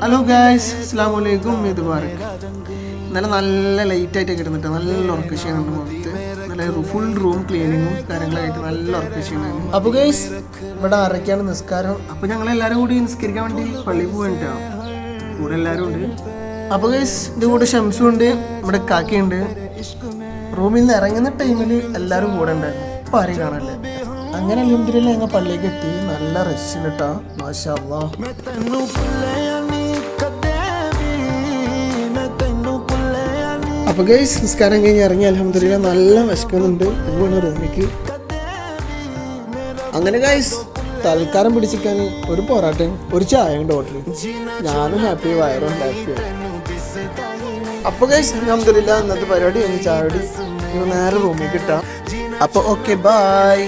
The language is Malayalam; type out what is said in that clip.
ഹലോ ഗായ്സ്, അസ്സലാമു അലൈക്കും. ഈദ് മുബാറക്. ഇന്നലെ നല്ല ലൈറ്റായിട്ട് കിടന്നിട്ട് നല്ല ഉറക്കക്ഷീണുണ്ട് മുഖത്ത്. നല്ല ഫുൾ റൂം ക്ലീനിങ്ങും കാര്യങ്ങളായിട്ട് നല്ല ഉറക്കക്ഷീണാണ്. അപ്പോൾ ഗൈസ്, ഇവിടെ ആരൊക്കെയാണ് നിസ്കാരം? അപ്പോൾ ഞങ്ങളെല്ലാവരും കൂടി നിസ്കരിക്കാൻ വേണ്ടി പള്ളിയിൽ പോകാനിട്ടോ. കൂടെ എല്ലാവരും ഉണ്ട്. അപ്പോൾ ഗൈസ്, ഇതിൻ്റെ കൂടെ ഷംസും ഉണ്ട്, ഇവിടെ കാക്കയുണ്ട്. റൂമിൽ നിന്ന് ഇറങ്ങുന്ന ടൈമിൽ എല്ലാവരും കൂടെ ഉണ്ടായിരുന്നു. ഇപ്പോൾ ആരെയും കാണാനില്ല. അങ്ങനെ അൽഹംദുലില്ലാഹ് ഞങ്ങൾ പള്ളിയിലേക്ക് എത്തി. നല്ല റഷ് കേട്ടോ, മാഷാ അല്ലാഹ്. അപ്പോൾ ഗൈസ്, നിസ്കാരം കഴിഞ്ഞ് ഇറങ്ങി അൽഹംദുലില്ലാഹ് നല്ല വിശക്കുന്നുണ്ട്. പോവാണ് റൂമിലേക്ക്. അങ്ങനെ ഗൈസ്, തൽക്കാലം പിടിച്ചിരിക്കാൻ ഒരു പൊറാട്ടയും ഒരു ചായയും ഹോട്ടലിൽ. ഞാനും ഹാപ്പി, വയറും ഹാപ്പി. അപ്പോൾ ഗൈസ്, അൽഹംദുലില്ലാഹ് ഇന്നത്തെ പരിപാടി കഴിഞ്ഞ് ചായ നേരെ റൂമിലേക്ക് ഇട്ടാം. അപ്പോൾ ഓക്കെ, ബൈ.